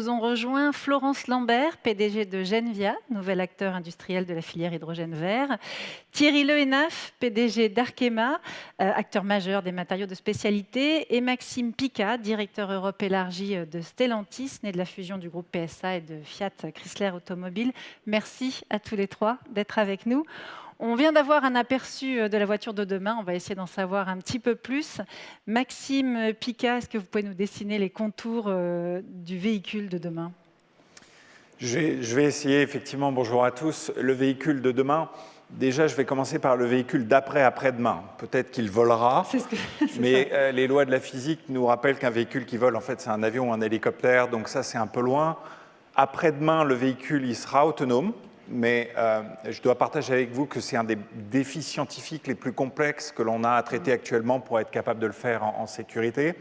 nous ont rejoint Florence Lambert, PDG de Genvia, nouvel acteur industriel de la filière hydrogène vert. Thierry Lehénaf, PDG d'Arkema, acteur majeur des matériaux de spécialité. Et Maxime Picat, directeur Europe élargie de Stellantis, né de la fusion du groupe PSA et de Fiat Chrysler Automobile. Merci à tous les trois d'être avec nous. On vient d'avoir un aperçu de la voiture de demain. On va essayer d'en savoir un petit peu plus. Maxime Picat, est-ce que vous pouvez nous dessiner les contours du véhicule de demain ? Je vais essayer, effectivement. Bonjour à tous. Le véhicule de demain, déjà, je vais commencer par le véhicule d'après-après-demain. Peut-être qu'il volera, mais les lois de la physique nous rappellent qu'un véhicule qui vole, en fait, c'est un avion ou un hélicoptère. Donc ça, c'est un peu loin. Après-demain, le véhicule, il sera autonome. Mais je dois partager avec vous que c'est un des défis scientifiques les plus complexes que l'on a à traiter actuellement pour être capable de le faire en sécurité.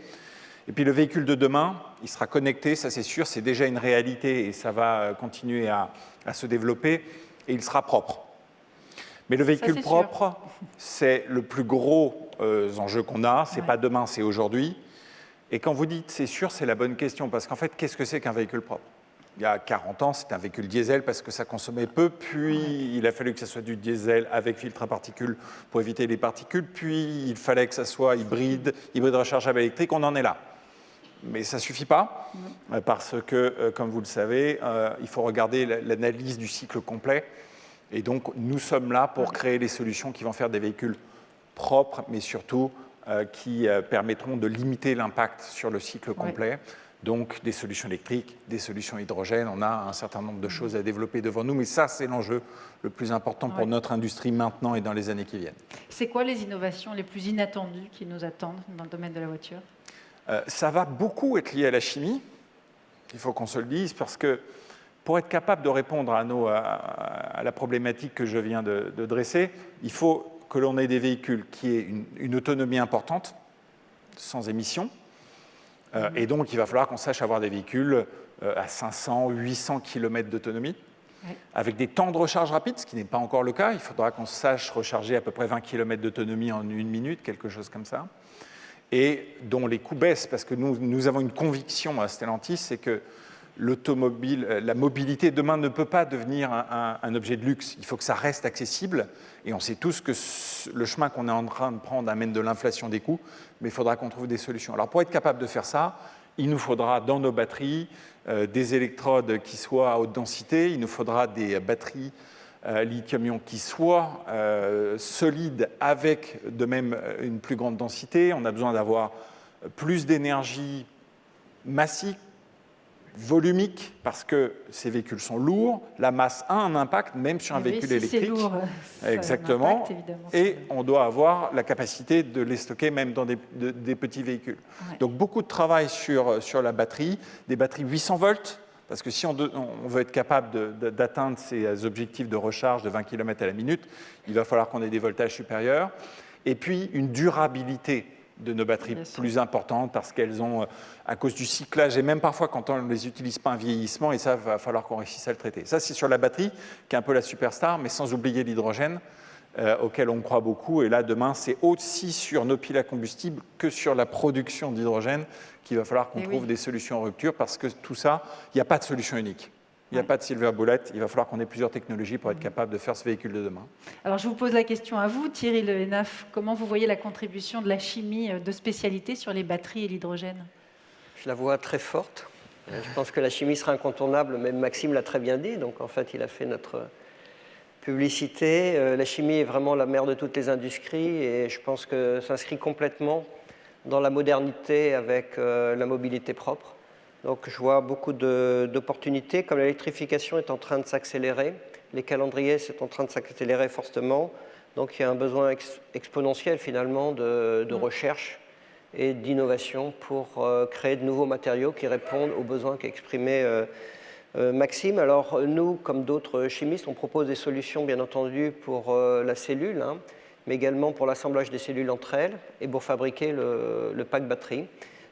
Et puis le véhicule de demain, il sera connecté, ça c'est sûr, c'est déjà une réalité et ça va continuer à se développer, et il sera propre. Mais le véhicule propre, c'est le plus gros enjeu qu'on a, c'est pas demain, c'est aujourd'hui. Et quand vous dites c'est sûr, c'est la bonne question, parce qu'en fait, qu'est-ce que c'est qu'un véhicule propre ? Il y a 40 ans, c'était un véhicule diesel parce que ça consommait peu, puis il a fallu que ça soit du diesel avec filtre à particules pour éviter les particules, puis il fallait que ça soit hybride rechargeable électrique, on en est là. Mais ça ne suffit pas, parce que, comme vous le savez, il faut regarder l'analyse du cycle complet, et donc nous sommes là pour créer les solutions qui vont faire des véhicules propres, mais surtout qui permettront de limiter l'impact sur le cycle complet. Donc, des solutions électriques, des solutions hydrogène, on a un certain nombre de choses à développer devant nous, mais ça, c'est l'enjeu le plus important pour notre industrie maintenant et dans les années qui viennent. C'est quoi les innovations les plus inattendues qui nous attendent dans le domaine de la voiture ? Ça va beaucoup être lié à la chimie, il faut qu'on se le dise, parce que pour être capable de répondre à la problématique que je viens de dresser, il faut que l'on ait des véhicules qui aient une autonomie importante, sans émissions. Et donc, il va falloir qu'on sache avoir des véhicules à 500, 800 km d'autonomie, avec des temps de recharge rapides, ce qui n'est pas encore le cas. Il faudra qu'on sache recharger à peu près 20 km d'autonomie en 1 minute, quelque chose comme ça, et dont les coûts baissent, parce que nous avons une conviction à Stellantis, c'est que l'automobile, la mobilité demain ne peut pas devenir un objet de luxe. Il faut que ça reste accessible, et on sait tous que le chemin qu'on est en train de prendre amène de l'inflation des coûts, mais il faudra qu'on trouve des solutions. Alors pour être capable de faire ça, il nous faudra dans nos batteries des électrodes qui soient à haute densité, il nous faudra des batteries lithium-ion qui soient solides avec de même une plus grande densité. On a besoin d'avoir plus d'énergie massique, volumique, parce que ces véhicules sont lourds, la masse a un impact, même sur un véhicule électrique. C'est lourd, exactement. Impact, évidemment, et on doit avoir la capacité de les stocker même dans des petits véhicules. Donc beaucoup de travail sur la batterie, des batteries 800 volts, parce que si on veut être capable d'atteindre ces objectifs de recharge de 20 km à la minute, il va falloir qu'on ait des voltages supérieurs, et puis une durabilité de nos batteries plus importantes, parce qu'elles ont, à cause du cyclage, et même parfois quand on ne les utilise pas, un vieillissement, et ça, va falloir qu'on réussisse à le traiter. Ça, c'est sur la batterie, qui est un peu la superstar, mais sans oublier l'hydrogène, auquel on croit beaucoup. Et là, demain, c'est aussi sur nos piles à combustible que sur la production d'hydrogène qu'il va falloir qu'on trouve des solutions en rupture, parce que tout ça, il n'y a pas de solution unique. Il n'y a pas de silver bullet, il va falloir qu'on ait plusieurs technologies pour être capable de faire ce véhicule de demain. Alors je vous pose la question à vous, Thierry Lehénaf. Comment vous voyez la contribution de la chimie de spécialité sur les batteries et l'hydrogène ? Je la vois très forte. Je pense que la chimie sera incontournable, même Maxime l'a très bien dit, donc en fait il a fait notre publicité. La chimie est vraiment la mère de toutes les industries, et je pense que ça s'inscrit complètement dans la modernité avec la mobilité propre. Donc je vois beaucoup d'opportunités, comme l'électrification est en train de s'accélérer, les calendriers sont en train de s'accélérer fortement, donc il y a un besoin exponentiel finalement de recherche et d'innovation pour créer de nouveaux matériaux qui répondent aux besoins qu'exprimait Maxime. Alors nous, comme d'autres chimistes, on propose des solutions bien entendu pour la cellule, mais également pour l'assemblage des cellules entre elles et pour fabriquer le pack batterie.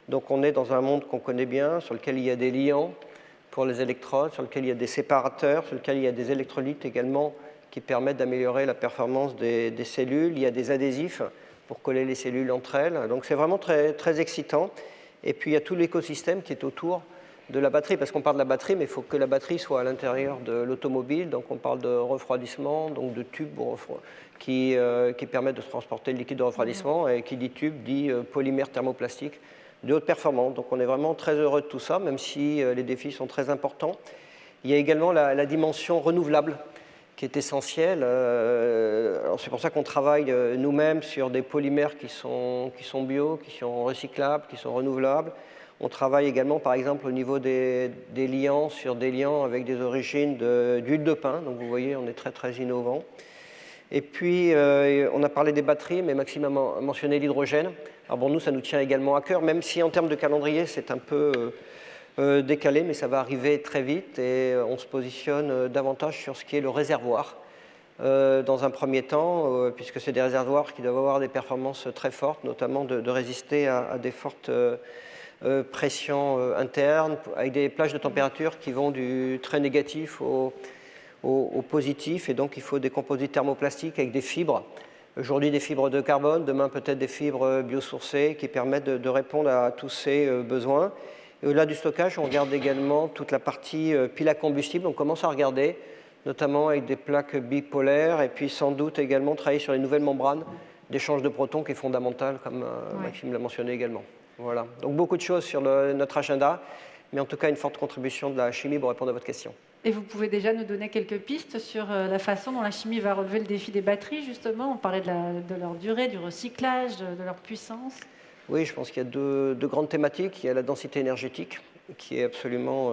Donc on est dans un monde qu'on connaît bien, sur lequel il y a des liants pour les électrodes, sur lequel il y a des séparateurs, sur lequel il y a des électrolytes également qui permettent d'améliorer la performance des cellules. Il y a des adhésifs pour coller les cellules entre elles. Donc c'est vraiment très, très excitant. Et puis il y a tout l'écosystème qui est autour de la batterie, parce qu'on parle de la batterie, mais il faut que la batterie soit à l'intérieur de l'automobile. Donc on parle de refroidissement, donc de tubes qui permettent de transporter le liquide de refroidissement. Et qui dit tube dit polymère thermoplastique de haute performance. Donc on est vraiment très heureux de tout ça, même si les défis sont très importants. Il y a également la dimension renouvelable qui est essentielle. C'est pour ça qu'on travaille nous-mêmes sur des polymères qui sont bio, qui sont recyclables, qui sont renouvelables. On travaille également, par exemple, au niveau des liants, sur des liants avec des origines d'huile de pin. Donc vous voyez, on est très, très innovant. Et puis, on a parlé des batteries, mais Maxime a mentionné l'hydrogène. Alors bon, nous, ça nous tient également à cœur, même si en termes de calendrier, c'est un peu décalé, mais ça va arriver très vite. Et on se positionne davantage sur ce qui est le réservoir. Dans un premier temps, puisque c'est des réservoirs qui doivent avoir des performances très fortes, notamment de résister à des fortes pression interne, avec des plages de température qui vont du très négatif au positif, et donc il faut des composites thermoplastiques avec des fibres. Aujourd'hui des fibres de carbone, demain peut-être des fibres biosourcées qui permettent de répondre à tous ces besoins. Et au-delà du stockage, on regarde également toute la partie pile à combustible. On commence à regarder, notamment avec des plaques bipolaires, et puis sans doute également travailler sur les nouvelles membranes d'échange de protons qui est fondamental, comme Maxime l'a mentionné également. Voilà. Donc beaucoup de choses sur notre agenda, mais en tout cas une forte contribution de la chimie pour répondre à votre question. Et vous pouvez déjà nous donner quelques pistes sur la façon dont la chimie va relever le défi des batteries, justement. On parlait de leur durée, du recyclage, de leur puissance. Oui, je pense qu'il y a deux grandes thématiques. Il y a la densité énergétique, qui est absolument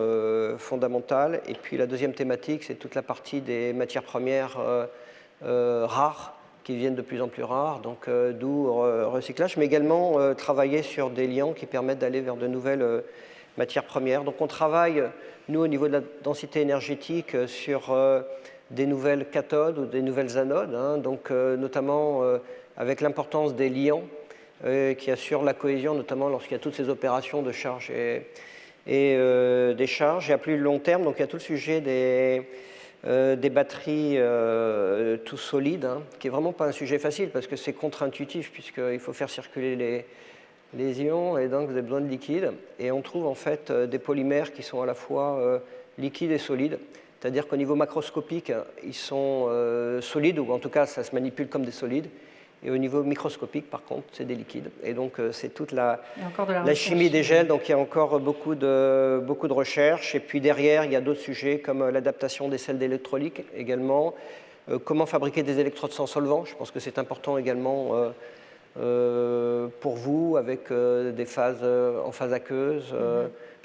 fondamentale. Et puis la deuxième thématique, c'est toute la partie des matières premières rares, qui viennent de plus en plus rares, donc d'où recyclage, mais également travailler sur des liants qui permettent d'aller vers de nouvelles matières premières. Donc on travaille, nous, au niveau de la densité énergétique, sur des nouvelles cathodes ou des nouvelles anodes, donc notamment avec l'importance des liants qui assurent la cohésion, notamment lorsqu'il y a toutes ces opérations de charge et décharge. Et à plus long terme, donc il y a tout le sujet des batteries tout solides, qui n'est vraiment pas un sujet facile parce que c'est contre-intuitif puisqu'il faut faire circuler les ions et donc vous avez besoin de liquide. Et on trouve en fait des polymères qui sont à la fois liquides et solides. C'est-à-dire qu'au niveau macroscopique, ils sont solides, ou en tout cas ça se manipule comme des solides. Et au niveau microscopique, par contre, c'est des liquides. Et donc, c'est toute la chimie des gels. Donc, il y a encore beaucoup de recherches. Et puis, derrière, il y a d'autres sujets comme l'adaptation des sels d'électrolyte également. Comment fabriquer des électrodes sans solvant. Je pense que c'est important également pour vous, avec des phases en phase aqueuse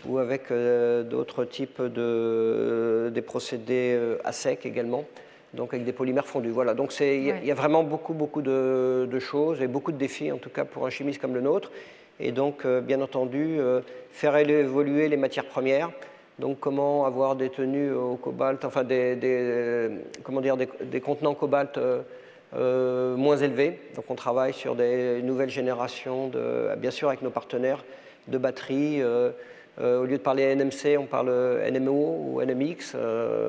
ou avec d'autres types des procédés à sec également. Donc avec des polymères fondus. Voilà. Donc il y a vraiment beaucoup de choses et beaucoup de défis, en tout cas pour un chimiste comme le nôtre. Et donc, bien entendu, faire évoluer les matières premières. Donc comment avoir des tenues au cobalt, enfin des contenants cobalt moins élevés. Donc on travaille sur des nouvelles générations, bien sûr avec nos partenaires, de batteries. Au lieu de parler NMC, on parle NMO ou NMX.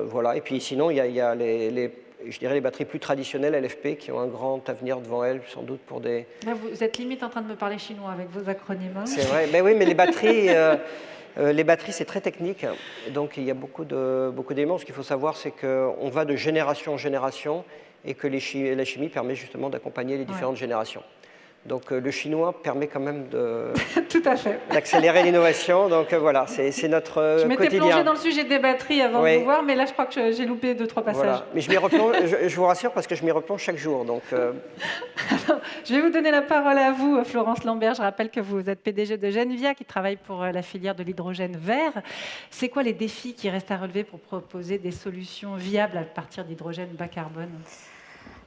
Voilà. Et puis sinon, il y a je dirais les batteries plus traditionnelles, LFP, qui ont un grand avenir devant elles, sans doute pour des... Là, vous êtes limite en train de me parler chinois avec vos acronymes. C'est vrai. Mais oui, mais les batteries, c'est très technique. Donc il y a beaucoup d'éléments. Ce qu'il faut savoir, c'est qu'on va de génération en génération et que la chimie permet justement d'accompagner les différentes générations. Donc le chinois permet quand même Tout à fait. d'accélérer l'innovation. Donc voilà, c'est notre quotidien. Je m'étais plongée dans le sujet des batteries avant de vous voir, mais là je crois que j'ai loupé 2-3 passages. Voilà. Mais je m'y replonge, je vous rassure, parce que je m'y replonge chaque jour. Donc, Alors, je vais vous donner la parole à vous, Florence Lambert. Je rappelle que vous êtes PDG de Genvia, qui travaille pour la filière de l'hydrogène vert. C'est quoi les défis qui restent à relever pour proposer des solutions viables à partir d'hydrogène bas carbone ?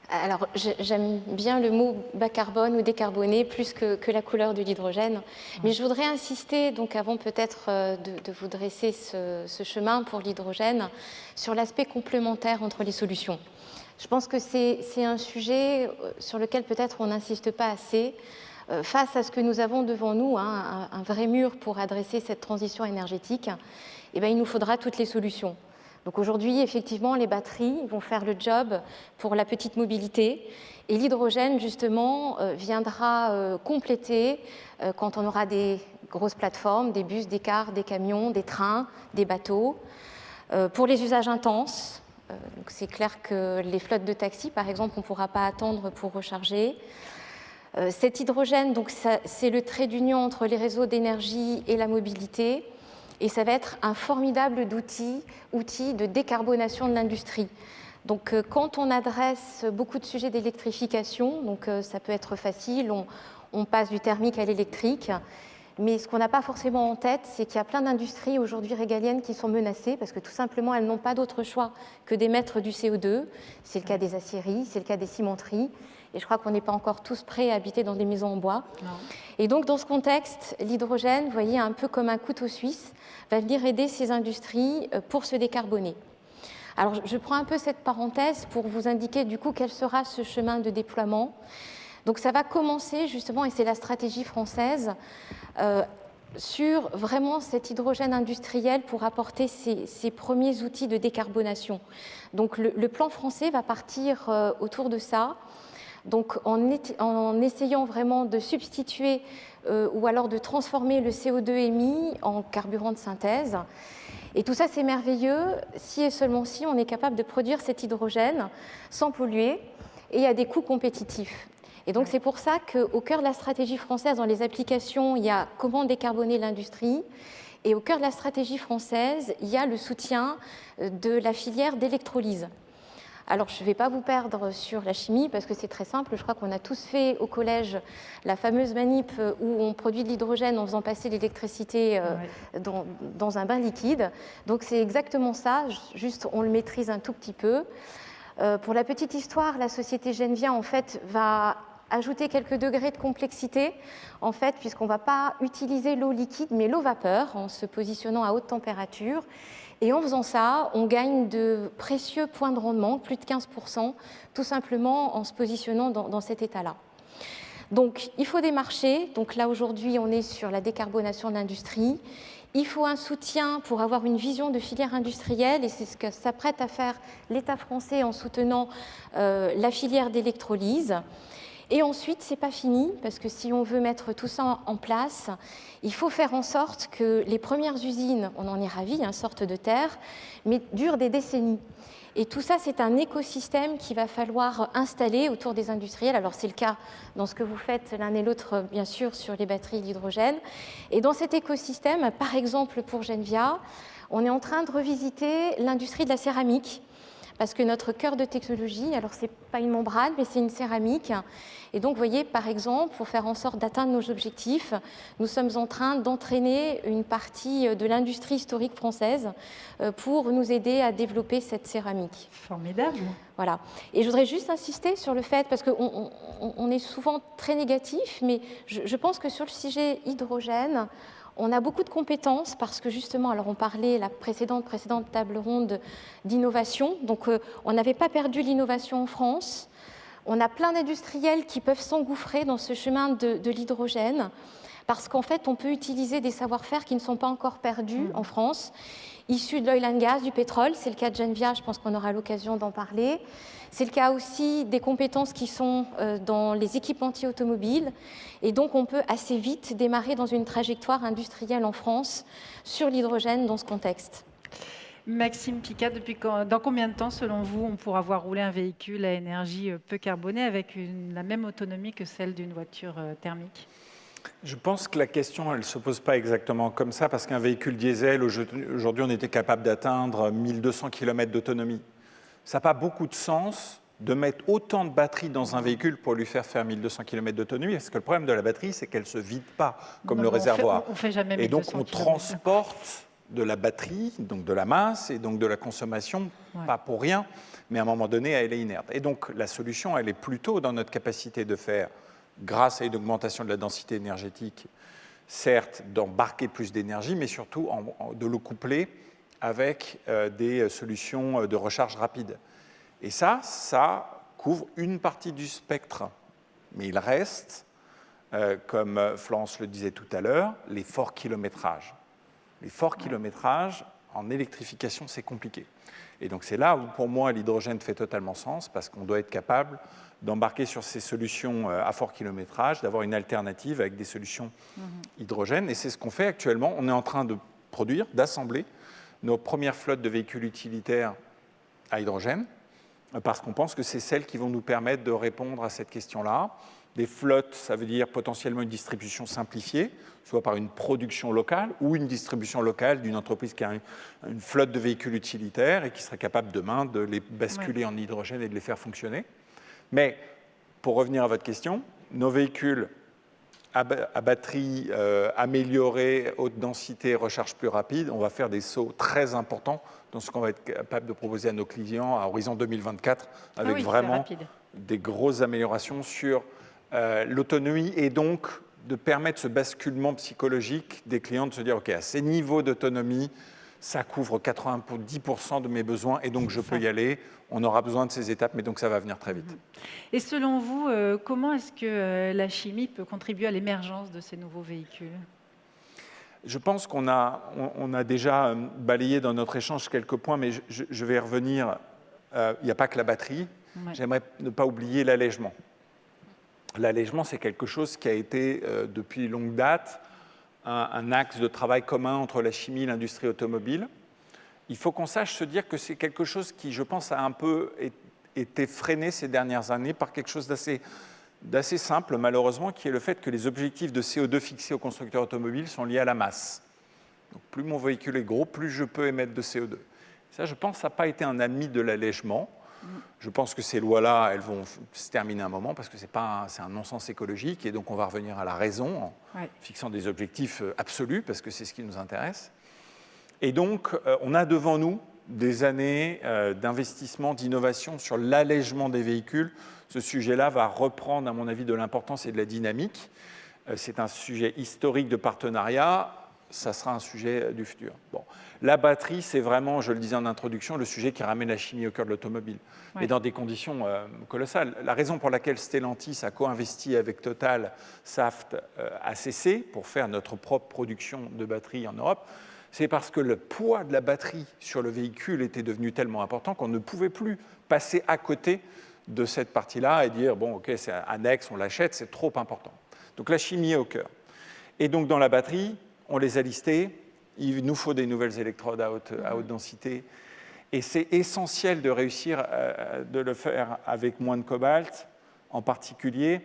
Alors, j'aime bien le mot bas carbone ou décarboné plus que la couleur de l'hydrogène. Mais je voudrais insister, donc avant peut-être de vous dresser ce chemin pour l'hydrogène, sur l'aspect complémentaire entre les solutions. Je pense que c'est un sujet sur lequel peut-être on n'insiste pas assez. Face à ce que nous avons devant nous, un vrai mur pour adresser cette transition énergétique, eh bien, il nous faudra toutes les solutions. Donc aujourd'hui, effectivement, les batteries vont faire le job pour la petite mobilité et l'hydrogène, justement, viendra compléter quand on aura des grosses plateformes, des bus, des cars, des camions, des trains, des bateaux. Pour les usages intenses, c'est clair que les flottes de taxis, par exemple, on ne pourra pas attendre pour recharger. Cet hydrogène, c'est le trait d'union entre les réseaux d'énergie et la mobilité, et ça va être un formidable outil de décarbonation de l'industrie. Donc, quand on adresse beaucoup de sujets d'électrification, donc ça peut être facile, on passe du thermique à l'électrique, mais ce qu'on n'a pas forcément en tête, c'est qu'il y a plein d'industries aujourd'hui régaliennes qui sont menacées parce que tout simplement, elles n'ont pas d'autre choix que d'émettre du CO2. C'est le cas des aciéries, c'est le cas des cimenteries. Et je crois qu'on n'est pas encore tous prêts à habiter dans des maisons en bois. Non. Et donc, dans ce contexte, l'hydrogène, vous voyez, un peu comme un couteau suisse, va venir aider ces industries pour se décarboner. Alors, je prends un peu cette parenthèse pour vous indiquer du coup quel sera ce chemin de déploiement. Donc, ça va commencer justement, et c'est la stratégie française, sur vraiment cet hydrogène industriel pour apporter ces premiers outils de décarbonation. Donc, le plan français va partir autour de ça. Donc, en essayant vraiment de substituer ou alors de transformer le CO2 émis en carburant de synthèse. Et tout ça, c'est merveilleux si et seulement si on est capable de produire cet hydrogène sans polluer et à des coûts compétitifs. Et donc, c'est pour ça qu'au cœur de la stratégie française, dans les applications, il y a comment décarboner l'industrie. Et au cœur de la stratégie française, il y a le soutien de la filière d'électrolyse. Alors, je ne vais pas vous perdre sur la chimie parce que c'est très simple. Je crois qu'on a tous fait au collège la fameuse manip où on produit de l'hydrogène en faisant passer l'électricité dans un bain liquide. Donc, c'est exactement ça, juste on le maîtrise un tout petit peu. Pour la petite histoire, la société Genvia, en fait, va ajouter quelques degrés de complexité, en fait, puisqu'on ne va pas utiliser l'eau liquide, mais l'eau vapeur, en se positionnant à haute température. Et en faisant ça, on gagne de précieux points de rendement, plus de 15%, tout simplement en se positionnant dans cet état-là. Donc, il faut des marchés. Donc là, aujourd'hui, on est sur la décarbonation de l'industrie. Il faut un soutien pour avoir une vision de filière industrielle, et c'est ce que s'apprête à faire l'État français en soutenant la filière d'électrolyse. Et ensuite, ce n'est pas fini, parce que si on veut mettre tout ça en place, il faut faire en sorte que les premières usines, on en est ravis, une sorte de terre, mais durent des décennies. Et tout ça, c'est un écosystème qu'il va falloir installer autour des industriels. Alors, c'est le cas dans ce que vous faites l'un et l'autre, bien sûr, sur les batteries d'hydrogène. Et dans cet écosystème, par exemple, pour Genvia, on est en train de revisiter l'industrie de la céramique, parce que notre cœur de technologie, alors ce n'est pas une membrane, mais c'est une céramique. Et donc, vous voyez, par exemple, pour faire en sorte d'atteindre nos objectifs, nous sommes en train d'entraîner une partie de l'industrie historique française pour nous aider à développer cette céramique. Formidable. Voilà. Et je voudrais juste insister sur le fait, parce qu'on est souvent très négatif, mais je pense que sur le sujet hydrogène, on a beaucoup de compétences parce que justement, alors on parlait la précédente table ronde d'innovation, donc on n'avait pas perdu l'innovation en France. On a plein d'industriels qui peuvent s'engouffrer dans ce chemin de l'hydrogène parce qu'en fait, on peut utiliser des savoir-faire qui ne sont pas encore perdus en France, issus de l'oil and gas, du pétrole. C'est le cas de Genvia, je pense qu'on aura l'occasion d'en parler. C'est le cas aussi des compétences qui sont dans les équipementiers automobiles. Et donc, on peut assez vite démarrer dans une trajectoire industrielle en France sur l'hydrogène dans ce contexte. Maxime Picat, dans combien de temps, selon vous, on pourra voir rouler un véhicule à énergie peu carbonée avec la même autonomie que celle d'une voiture thermique ? Je pense que la question, elle ne se pose pas exactement comme ça, parce qu'un véhicule diesel, aujourd'hui, on était capable d'atteindre 1200 km d'autonomie. Ça n'a pas beaucoup de sens de mettre autant de batterie dans un véhicule pour lui faire 1200 km d'autonomie, parce que le problème de la batterie, c'est qu'elle ne se vide pas comme le réservoir. On fait jamais 1200 et donc, on km. transporte de la batterie, donc de la masse, et donc de la consommation, pas pour rien, mais à un moment donné, elle est inerte. Et donc, la solution, elle est plutôt dans notre capacité de faire, grâce à une augmentation de la densité énergétique, certes, d'embarquer plus d'énergie, mais surtout de le coupler avec des solutions de recharge rapide. Et ça couvre une partie du spectre. Mais il reste, comme Florence le disait tout à l'heure, les forts kilométrages. Les forts kilométrages, en électrification, c'est compliqué. Et donc c'est là où, pour moi, l'hydrogène fait totalement sens, parce qu'on doit être capable d'embarquer sur ces solutions à fort kilométrage, d'avoir une alternative avec des solutions hydrogène. Et c'est ce qu'on fait actuellement. On est en train de produire, d'assembler nos premières flottes de véhicules utilitaires à hydrogène, parce qu'on pense que c'est celles qui vont nous permettre de répondre à cette question-là. Des flottes, ça veut dire potentiellement une distribution simplifiée, soit par une production locale ou une distribution locale d'une entreprise qui a une flotte de véhicules utilitaires et qui serait capable demain de les basculer en hydrogène et de les faire fonctionner. Mais pour revenir à votre question, nos véhicules à batterie améliorée, haute densité, recharge plus rapide, on va faire des sauts très importants dans ce qu'on va être capable de proposer à nos clients à horizon 2024, avec vraiment des grosses améliorations sur l'autonomie et donc de permettre ce basculement psychologique des clients de se dire ok, à ces niveaux d'autonomie, ça couvre 90% de mes besoins et donc je peux y aller. On aura besoin de ces étapes, mais donc ça va venir très vite. Et selon vous, comment est-ce que la chimie peut contribuer à l'émergence de ces nouveaux véhicules ? Je pense qu'on a déjà balayé dans notre échange quelques points, mais je vais y revenir. Il n'y a pas que la batterie. Ouais. J'aimerais ne pas oublier l'allègement. L'allègement, c'est quelque chose qui a été, depuis longue date, un axe de travail commun entre la chimie et l'industrie automobile. Il faut qu'on sache se dire que c'est quelque chose qui, je pense, a un peu été freiné ces dernières années par quelque chose d'assez simple, malheureusement, qui est le fait que les objectifs de CO2 fixés aux constructeurs automobiles sont liés à la masse. Donc, plus mon véhicule est gros, plus je peux émettre de CO2. Ça, je pense, ça n'a pas été un ami de l'allègement. Je pense que ces lois-là, elles vont se terminer un moment parce que c'est un non-sens écologique et donc on va revenir à la raison en fixant des objectifs absolus parce que c'est ce qui nous intéresse. Et donc, on a devant nous des années d'investissement, d'innovation sur l'allègement des véhicules. Ce sujet-là va reprendre, à mon avis, de l'importance et de la dynamique. C'est un sujet historique de partenariat. Ça sera un sujet du futur. Bon. La batterie, c'est vraiment, je le disais en introduction, le sujet qui ramène la chimie au cœur de l'automobile, et dans des conditions colossales. La raison pour laquelle Stellantis a co-investi avec Total, Saft, ACC, pour faire notre propre production de batteries en Europe, c'est parce que le poids de la batterie sur le véhicule était devenu tellement important qu'on ne pouvait plus passer à côté de cette partie-là et dire, bon, ok, c'est annexe, on l'achète, c'est trop important. Donc la chimie est au cœur. Et donc dans la batterie, on les a listés, il nous faut des nouvelles électrodes à haute densité. Et c'est essentiel de réussir de le faire avec moins de cobalt, en particulier.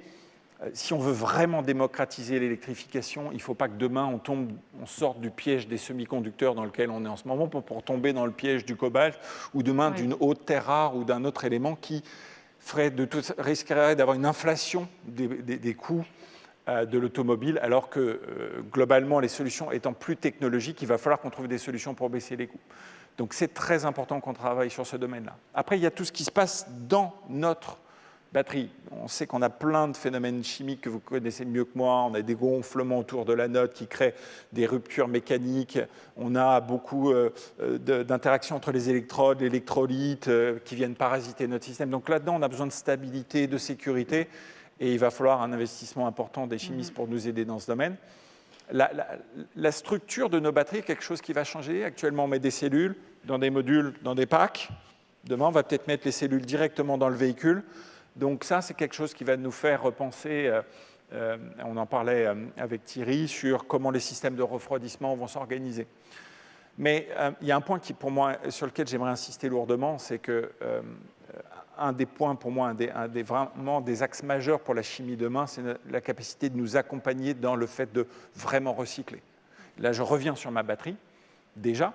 Si on veut vraiment démocratiser l'électrification, il ne faut pas que demain on sorte du piège des semi-conducteurs dans lequel on est en ce moment pour tomber dans le piège du cobalt ou demain d'une haute terre rare ou d'un autre élément qui risquerait d'avoir une inflation des coûts de l'automobile, alors que globalement, les solutions étant plus technologiques, il va falloir qu'on trouve des solutions pour baisser les coûts. Donc c'est très important qu'on travaille sur ce domaine-là. Après, il y a tout ce qui se passe dans notre batterie. On sait qu'on a plein de phénomènes chimiques que vous connaissez mieux que moi. On a des gonflements autour de l'anode qui créent des ruptures mécaniques. On a beaucoup d'interactions entre les électrodes, l'électrolyte qui viennent parasiter notre système. Donc là-dedans, on a besoin de stabilité, de sécurité. Et il va falloir un investissement important des chimistes pour nous aider dans ce domaine. La structure de nos batteries est quelque chose qui va changer. Actuellement, on met des cellules dans des modules, dans des packs. Demain, on va peut-être mettre les cellules directement dans le véhicule. Donc ça, c'est quelque chose qui va nous faire repenser, on en parlait avec Thierry, sur comment les systèmes de refroidissement vont s'organiser. Mais il y a un point qui, pour moi, sur lequel j'aimerais insister lourdement, c'est que un des points, pour moi, vraiment des axes majeurs pour la chimie demain, c'est la capacité de nous accompagner dans le fait de vraiment recycler. Là, je reviens sur ma batterie, déjà.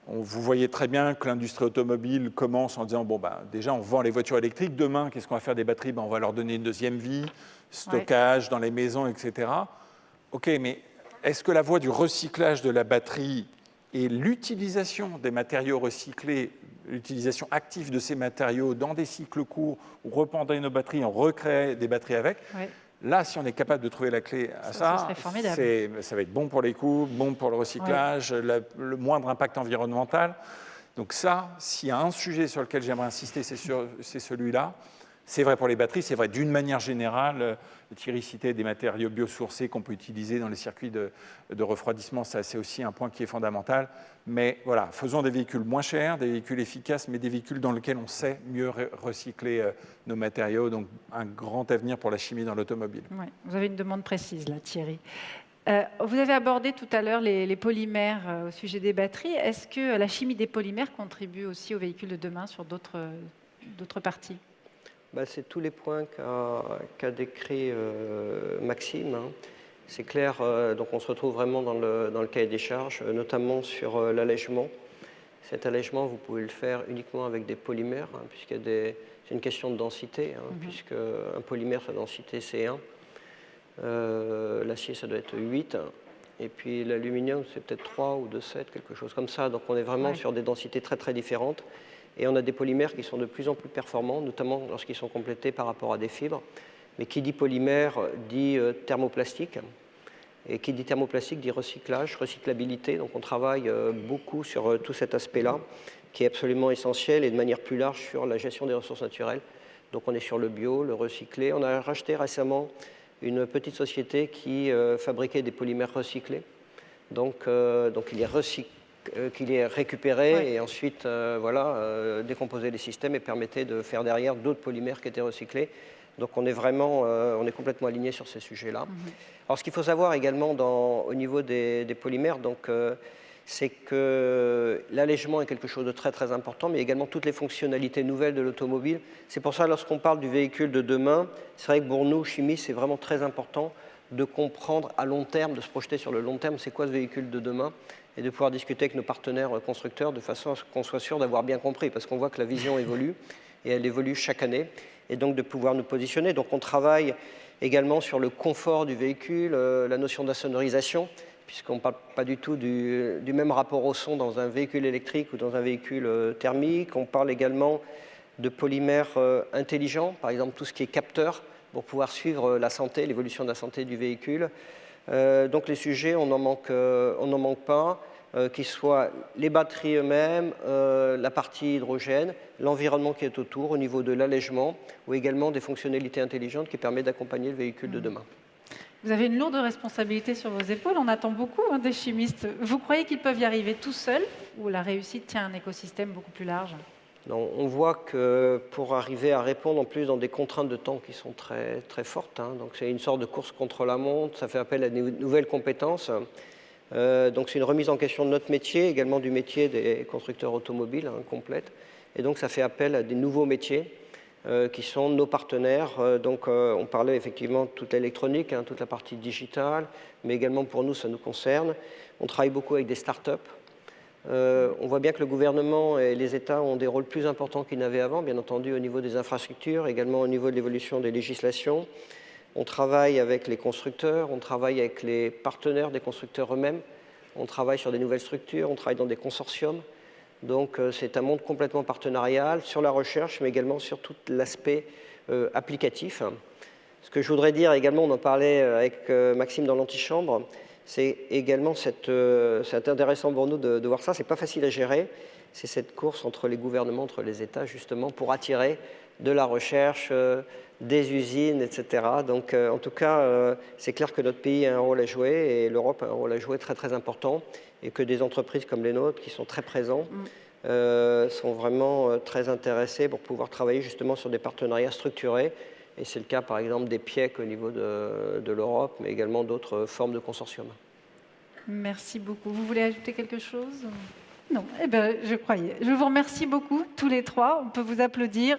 Vous voyez très bien que l'industrie automobile commence en disant, bon, déjà, on vend les voitures électriques. Demain, qu'est-ce qu'on va faire des batteries ? On va leur donner une deuxième vie, stockage dans les maisons, etc. OK, mais est-ce que la voie du recyclage de la batterie et l'utilisation des matériaux recyclés, l'utilisation active de ces matériaux dans des cycles courts, où rependant nos batteries, on recrée des batteries avec. Là, si on est capable de trouver la clé à ça va être bon pour les coûts, bon pour le recyclage, le moindre impact environnemental. Donc ça, s'il y a un sujet sur lequel j'aimerais insister, c'est celui-là. C'est vrai pour les batteries, c'est vrai d'une manière générale. Thierry citait des matériaux biosourcés qu'on peut utiliser dans les circuits de refroidissement. Ça, c'est aussi un point qui est fondamental. Mais voilà, faisons des véhicules moins chers, des véhicules efficaces, mais des véhicules dans lesquels on sait mieux recycler nos matériaux. Donc, un grand avenir pour la chimie dans l'automobile. Oui, vous avez une demande précise là, Thierry. Vous avez abordé tout à l'heure les polymères au sujet des batteries. Est-ce que la chimie des polymères contribue aussi aux véhicules de demain sur d'autres parties? C'est tous les points qu'a décrit Maxime. Hein. C'est clair, donc on se retrouve vraiment dans le cahier des charges, notamment sur l'allègement. Cet allègement, vous pouvez le faire uniquement avec des polymères, hein, c'est une question de densité, hein, puisque un polymère, sa densité, c'est 1. L'acier, ça doit être 8. Et puis l'aluminium, c'est peut-être 3 ou 2,7, quelque chose comme ça. Donc on est vraiment sur des densités très, très différentes. Et on a des polymères qui sont de plus en plus performants, notamment lorsqu'ils sont complétés par rapport à des fibres. Mais qui dit polymère dit thermoplastique. Et qui dit thermoplastique dit recyclage, recyclabilité. Donc on travaille beaucoup sur tout cet aspect-là, qui est absolument essentiel, et de manière plus large sur la gestion des ressources naturelles. Donc on est sur le bio, le recyclé. On a racheté récemment une petite société qui fabriquait des polymères recyclés. Donc il est récupéré et ensuite décomposer les systèmes et permettait de faire derrière d'autres polymères qui étaient recyclés. Donc on est complètement aligné sur ces sujets-là. Alors ce qu'il faut savoir également au niveau des polymères, c'est que l'allègement est quelque chose de très très important, mais également toutes les fonctionnalités nouvelles de l'automobile. C'est pour ça, lorsqu'on parle du véhicule de demain, c'est vrai que pour nous, chimistes, c'est vraiment très important de comprendre à long terme, de se projeter sur le long terme, c'est quoi ce véhicule de demain, et de pouvoir discuter avec nos partenaires constructeurs de façon à ce qu'on soit sûr d'avoir bien compris, parce qu'on voit que la vision évolue, et elle évolue chaque année, et donc de pouvoir nous positionner. Donc on travaille également sur le confort du véhicule, la notion d'insonorisation, puisqu'on ne parle pas du tout du même rapport au son dans un véhicule électrique ou dans un véhicule thermique. On parle également de polymères intelligents, par exemple tout ce qui est capteur, pour pouvoir suivre la santé, l'évolution de la santé du véhicule. Donc les sujets, on n'en manque pas, qu'ils soient les batteries eux-mêmes, la partie hydrogène, l'environnement qui est autour, au niveau de l'allègement, ou également des fonctionnalités intelligentes qui permettent d'accompagner le véhicule de demain. Vous avez une lourde responsabilité sur vos épaules, on attend beaucoup des chimistes. Vous croyez qu'ils peuvent y arriver tout seuls, ou la réussite tient à un écosystème beaucoup plus large? Non, on voit que pour arriver à répondre en plus dans des contraintes de temps qui sont très, très fortes, hein, donc c'est une sorte de course contre la montre, ça fait appel à de nouvelles compétences. Donc c'est une remise en question de notre métier, également du métier des constructeurs automobiles complète. Et donc ça fait appel à des nouveaux métiers qui sont nos partenaires. On parlait effectivement de toute l'électronique, hein, toute la partie digitale, mais également pour nous, ça nous concerne. On travaille beaucoup avec des startups. On voit bien que le gouvernement et les États ont des rôles plus importants qu'ils n'avaient avant, bien entendu au niveau des infrastructures, également au niveau de l'évolution des législations. On travaille avec les constructeurs, on travaille avec les partenaires des constructeurs eux-mêmes, on travaille sur des nouvelles structures, on travaille dans des consortiums. Donc c'est un monde complètement partenarial sur la recherche, mais également sur tout l'aspect applicatif. Ce que je voudrais dire également, on en parlait avec Maxime dans l'antichambre, c'est également c'est intéressant pour nous de voir ça, c'est pas facile à gérer, c'est cette course entre les gouvernements, entre les États, justement, pour attirer de la recherche, des usines, etc. Donc en tout cas, c'est clair que notre pays a un rôle à jouer et l'Europe a un rôle à jouer très très important, et que des entreprises comme les nôtres, qui sont très présentes, sont vraiment très intéressées pour pouvoir travailler justement sur des partenariats structurés. Et c'est le cas, par exemple, des PIEC au niveau de l'Europe, mais également d'autres formes de consortium. Merci beaucoup. Vous voulez ajouter quelque chose? Non, je croyais. Je vous remercie beaucoup, tous les trois. On peut vous applaudir.